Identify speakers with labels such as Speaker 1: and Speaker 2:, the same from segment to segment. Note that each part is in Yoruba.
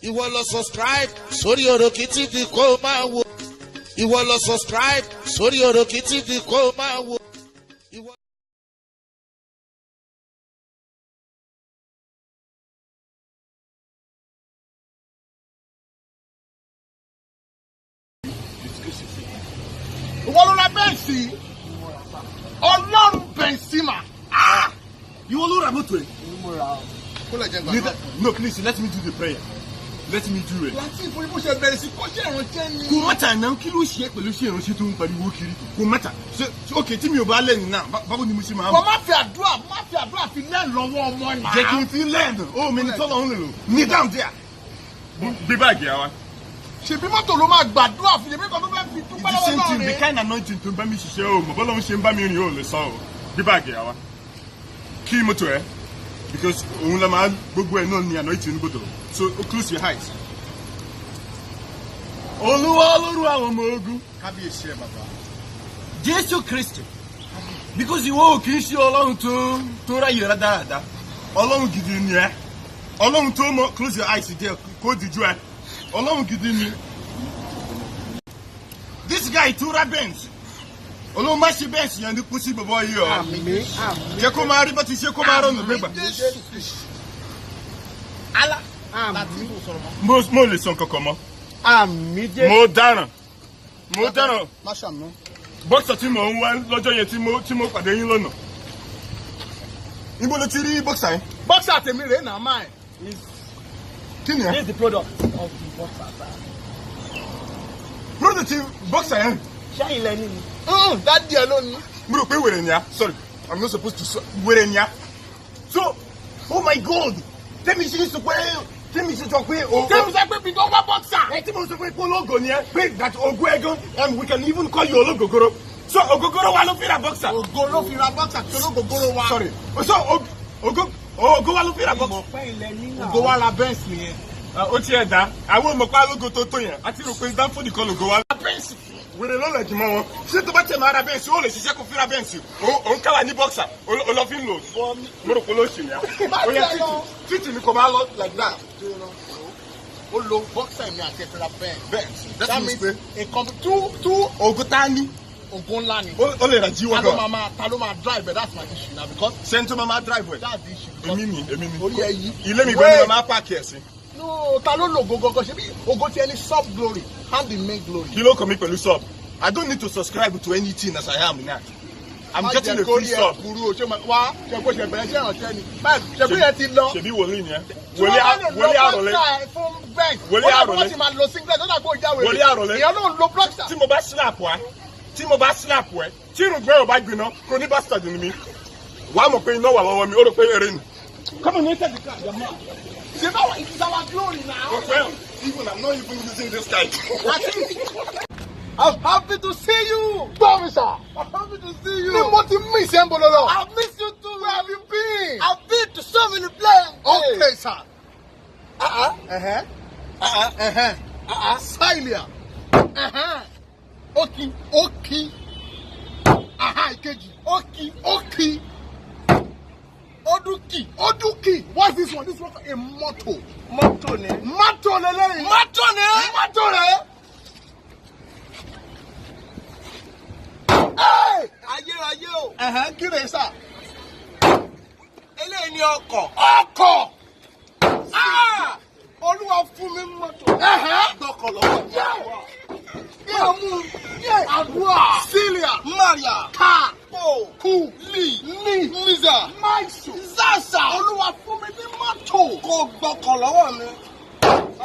Speaker 1: Ìwọ lọ subscribe sórí Òròkì TV kó o máa wo. Ìwọ lọ subscribe sórí Òròkì TV kó o máa wo.
Speaker 2: Ìwọ ló ra bẹ́ǹsì. Ọlọ́run Benzema.
Speaker 3: Ìwọ ló ra mọ́tò ẹ̀. No, please, let me do the prayer. Let me do it.
Speaker 2: Láti ìfún ibú ṣe bẹ̀rẹ̀ sí kọ́ṣẹ́ ìrànṣẹ́ ni.
Speaker 3: Kò mẹ́ta náà kí ló ṣe pẹ̀lú ṣe ìrànṣẹ́ tó ń pariwo kiri. Kò mẹ́ta. Ok, tí mi ò bá lẹ́nu náà, báwo ni mo ṣe máa ń.
Speaker 2: Kò má fi àdúrà fi lẹ́nu lọ́wọ́ ọmọ náà.
Speaker 3: Jẹ́ kí n fi lẹ́nu. Ó mi ní tọ́lọ̀ ń lò. Ní dáhùn díà. Gbé báàgì àwa.
Speaker 2: Ṣèbí mọ́tò ló máa gbàdúrà fún yẹn mẹ́kọ̀ọ́ tó fẹ́ fi dúpẹ́ lọ́wọ́
Speaker 3: It's the
Speaker 2: náà
Speaker 3: same thing,
Speaker 2: rẹ̀.
Speaker 3: the kind of anointing tó ń bá mi ṣiṣẹ́ o. Mọ̀ bọ́lá ń ṣe ń bá mi rìn o lè sọ o. Gbé báàgì àwa. Kí mọ́tò ẹ̀. Because òun la máa gbogbo ẹ̀ náà ní anointing ní gbọdọ̀. So close your eyes. Olúwa Olóru àwọn ọmọ ogun.
Speaker 2: Kábíyèsí ẹ̀ bàbá.
Speaker 3: Jésù Kristi. Because ìwọ ò kì í ṣe Ọlọ́run tó ráyè rẹ dáadáa. Ọlọ́run gidi ni ẹ́. Ọlọ́run tó mọ close your eyes díẹ̀ kó dijú ẹ. Ọlọ́run gidi ni. This guy tó ra Benz. Ọlọ́run má ṣe Benz yẹn ní kú sí bàbá yìí o.
Speaker 2: Àmín.
Speaker 3: Jẹ́ kó máa rí bá ti ṣe kó máa rọrùn gbégbà. Mo lè sọ nǹkan kan mọ́.
Speaker 2: Àmín Jésù.
Speaker 3: Mo dáràn.
Speaker 2: Má ṣàmú.
Speaker 3: Bọ́ksà tí mò ń wá lọ́jọ́ yẹn tí mo pàdé yín lọ́nà. Ibo ló ti rí bọ́ksà yẹn?
Speaker 2: Bọ́ksà tèmi rèé nà máa ẹ̀.
Speaker 3: Kí ni ẹ?
Speaker 2: This is the product of the boxer.
Speaker 3: Product bọ́ksà yẹn.
Speaker 2: Ṣé ilẹ̀ ní ni? Dádì ẹ ló ní.
Speaker 3: Mo rò pé wèrè ni a. Sorry, I'm not supposed to say wèrè ni a. So, oh my God! Tẹ́mi ṣe sọ pé o.
Speaker 2: Tẹ́mi sọ pé bí tó wá bọ́ksà.
Speaker 3: Ẹ tí mo sọ pé ológo ni ẹ. Pé that ogun ẹgan and we can even call you ológogoro. So ogogoro wa ló fi ra bọ́ksà.
Speaker 2: Ògo ló fi ra bọ́ksà tí ológogoro wa.
Speaker 3: Sorry. So ogo wa ló fi ra bọ́ksà.
Speaker 2: Ìmọ̀pẹ́ ilẹ̀ ní náà. Ògo wa ra Benz nìyẹn.
Speaker 3: Ó ti ẹ̀ dá. Àwọn ọmọ pa lógo tó yẹn. A ti rò pé Danford kan lógo wa.
Speaker 2: Benz.
Speaker 3: Wèrè ló lẹ̀ jù mọ́ wọn. Ṣé tó bá tẹ̀ máa ra bẹ́ǹsì, ó lè ṣiṣẹ́ kó fi ra bẹ́ǹsì. Òun kálá ní bọ́ksà, ó lọ fi ń lò. Mo rò pé ló ṣì yá. Ó yẹ títì ni kò máa lọ like that.
Speaker 2: Ó lo bọ́ksà mi àti ẹ̀fẹ̀ra
Speaker 3: Bẹ́ǹsì. That means pé
Speaker 2: nǹkan tú
Speaker 3: ògùn tá ní.
Speaker 2: ògùn ńlá ni.
Speaker 3: Ó lè ra jíwọ́ gan.
Speaker 2: Ta ló máa drive it? That's my issue now because
Speaker 3: Ṣé tó máa drive ẹ̀?
Speaker 2: that's the issue.
Speaker 3: Èmi ni.
Speaker 2: Orí ẹ yí.
Speaker 3: Ilé mi gan ni mo máa pààkì ẹ̀ sí.
Speaker 2: No, ta ló lo ògo gangan ṣe bí ògo ti ẹni sub glory and the main glory.
Speaker 3: Kí ló kàn mí pẹ̀lú sub? I don't need to subscribe to anything as I am now. I'm getting a free sub.
Speaker 2: Wá ṣe kó ṣe bẹ̀rẹ̀ ṣe ìrànṣẹ́ ni. Báyìí ṣe bí yẹn ti lọ.
Speaker 3: Ṣèbí wòlíì ni ẹ.
Speaker 2: Wòlíì
Speaker 3: àròlé.
Speaker 2: Fún bẹ́ẹ̀.
Speaker 3: Wòlíì àròlé.
Speaker 2: Wọ́n ti máa lo singlet tó dàgbò ìjà wèrè.
Speaker 3: Wòlíì àròlé.
Speaker 2: Ìyẹn ló ń lo blockster.
Speaker 3: Tí mo bá slap ẹ, tí irùngbẹ́ ò bá gbiná, kò ní bastard ni mi. Wàá mọ̀ pé iná wà lọ́wọ́ mi, ó rò pé eré ni. Come on, inside the car, your man.
Speaker 2: Ṣé báwa it is our glory now.
Speaker 3: Well, even I'm not even using this guy.
Speaker 2: I'm happy to see you. Tommy, sir. I'm happy to see you. Ní mo ti miss ẹ̀ ń bọ̀ lọ́lọ́. I miss you too. Where have you been? I've been to so many places. Okay, sir. Silia. Oki. Ìkejì. Oki. Oduki. What's this one? This one a motto.
Speaker 3: Mọ́tò ni.
Speaker 2: Motto lele. Motto re. Hey!
Speaker 4: Ayérayé o.
Speaker 2: Kí lè sà?
Speaker 4: Eléyìí ni ọkọ̀.
Speaker 2: Ọkọ̀. Olúwa fún mi mọ́tò.
Speaker 4: Gbọ́kọ̀ lọ́wọ́.
Speaker 2: Yàmú. Àdúrà. Sílíà.
Speaker 4: Maria.
Speaker 2: Ká.
Speaker 4: Po.
Speaker 2: Kú.
Speaker 4: Li.
Speaker 2: Mísà. Máìsù.
Speaker 4: Zasa.
Speaker 2: Olúwa fún mi ní mọ́tò.
Speaker 4: Kò gbọ́kọ̀ lọ́wọ́ mi.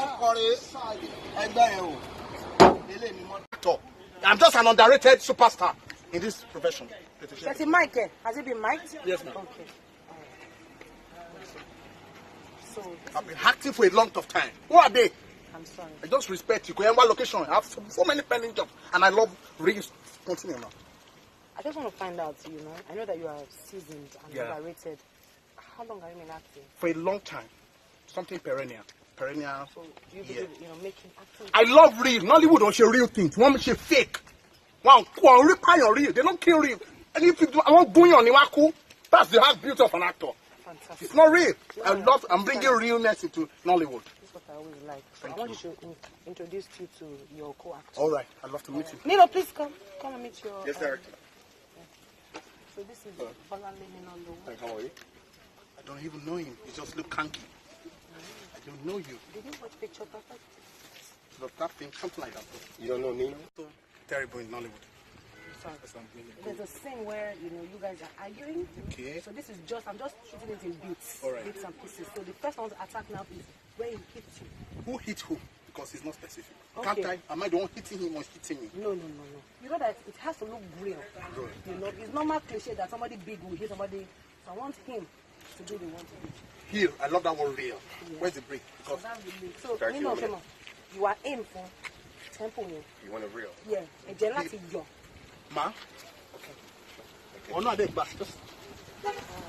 Speaker 4: Ọkọ̀ rẹ̀ ẹgbẹ́ yẹn o. Eléyìí ni mọ́tò.
Speaker 2: I'm just an underrated superstar in this profession.
Speaker 5: That's a mic. Has it been mic'd?
Speaker 2: Yes, ma'am.
Speaker 5: Okay. So,
Speaker 2: I've been acting for a long of time. Who are they?
Speaker 5: I'm sorry.
Speaker 2: I just respect you. One location. I have so many pending jobs, and I love really continue now.
Speaker 5: I just want to find out, I know that you are seasoned and
Speaker 2: Yeah.
Speaker 5: underrated. How long have you been acting?
Speaker 2: For a long time. Something perennial.
Speaker 5: So, do you believe, making acting?
Speaker 2: I love real. Nollywood don't show real things. One show fake. One real. They don't kill real. And if you do, I want going on Iwaku. That's the hard beauty of an actor.
Speaker 5: Fantastic.
Speaker 2: It's not real. I'm bringing realness into Nollywood.
Speaker 5: This is what I always like. So I want you to introduce you to your co-actor.
Speaker 4: All right, I'd love to meet you.
Speaker 5: Nilo, please come and meet your.
Speaker 4: Yes, director.
Speaker 5: So this is Bolanle Ninondo.
Speaker 4: Hi, how are you? I don't even know him. You just look kanky. I don't know you.
Speaker 5: Did you watch Picture Perfect?
Speaker 4: But that thing, something like that. You don't know Nino? So terrible in Nollywood.
Speaker 5: Sorry.
Speaker 4: That's what I'm doing.
Speaker 5: There's a scene where you guys are arguing.
Speaker 4: Okay.
Speaker 5: So this is I'm just shooting it in bits,
Speaker 4: All right.
Speaker 5: bits and pieces. So the first one to attack now is where he hits you.
Speaker 4: Who hit who? Because it's not specific.
Speaker 5: Okay.
Speaker 4: Can't I? Am I the one hitting him or hitting me?
Speaker 5: No. You know that it has to look real. You know, it's normal cliche that somebody big will hit somebody. So I want him to be the one to hit.
Speaker 4: Here, I love that word real.
Speaker 5: Yeah.
Speaker 4: Where's the break?
Speaker 5: So
Speaker 4: Because
Speaker 5: that's the link. So you are in for tempo.
Speaker 4: you want a real.
Speaker 5: Yeah, a gelati yo.
Speaker 4: Ma? Okay. Oh, no, I didn't back. Just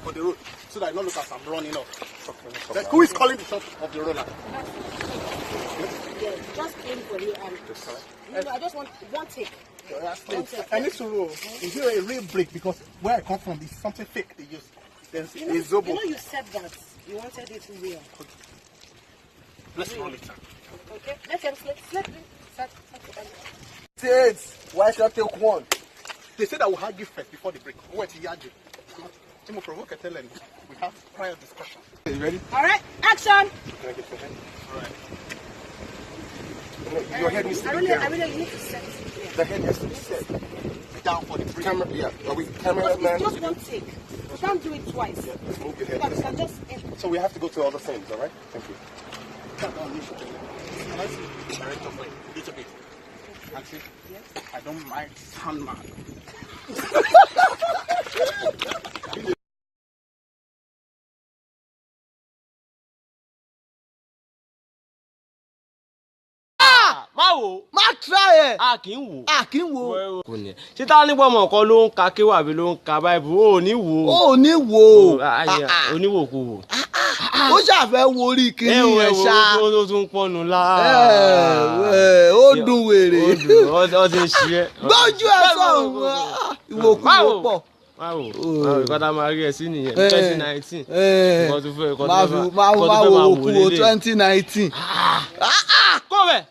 Speaker 4: for the road. So that I don't look as I'm running off. Okay. Then who is calling the shot of the roller?
Speaker 5: Yeah, just aim for you and I just want one take.
Speaker 4: I need to roll. Is there a real break? Because where I come from, it's something fake they use. There's a Zobo.
Speaker 5: You said that you wanted it real.
Speaker 4: Let's roll it.
Speaker 5: Okay, let's slip it.
Speaker 4: Why should I take one? They said I will argue first before the break. What you argue? Timo provoke tell them we have prior discussion. You ready?
Speaker 5: All right, action.
Speaker 4: Can I get your hand? All right. Your head needs to be
Speaker 5: I really need to set it.
Speaker 4: The head has to be set down for the break. Camera, yeah. Are we camera
Speaker 5: Because
Speaker 4: man?
Speaker 5: it's just one take. You can't do it twice.
Speaker 4: Yeah, just move your head.
Speaker 5: You can just aim.
Speaker 4: So we have to go to all the scenes, all right? Thank you. Director, wait, a little bit. Auntie, yes? I don't mind Sandman.
Speaker 6: má try ẹ. a kì í wò. kò ní ṣé táwọn nígbà ọmọ kan ló ń ka kéwà àbí ló ń ka báìbù ó ní wò.
Speaker 2: ó ní wò.
Speaker 6: oníwò kò wò.
Speaker 2: ó ṣàfẹ́ wo orí kìíní yẹn ṣá.
Speaker 6: ó tún pọnù lá.
Speaker 2: ó dùn wèrè.
Speaker 6: ó ti ń ṣe é.
Speaker 2: gbójú ẹ sọ̀rọ̀ ìwòkúwò pọ̀.
Speaker 6: Máwo ìkọ́tà máa rí ẹ sí nìyẹn 2019.
Speaker 2: máa wo 2019.
Speaker 6: kó bẹ̀.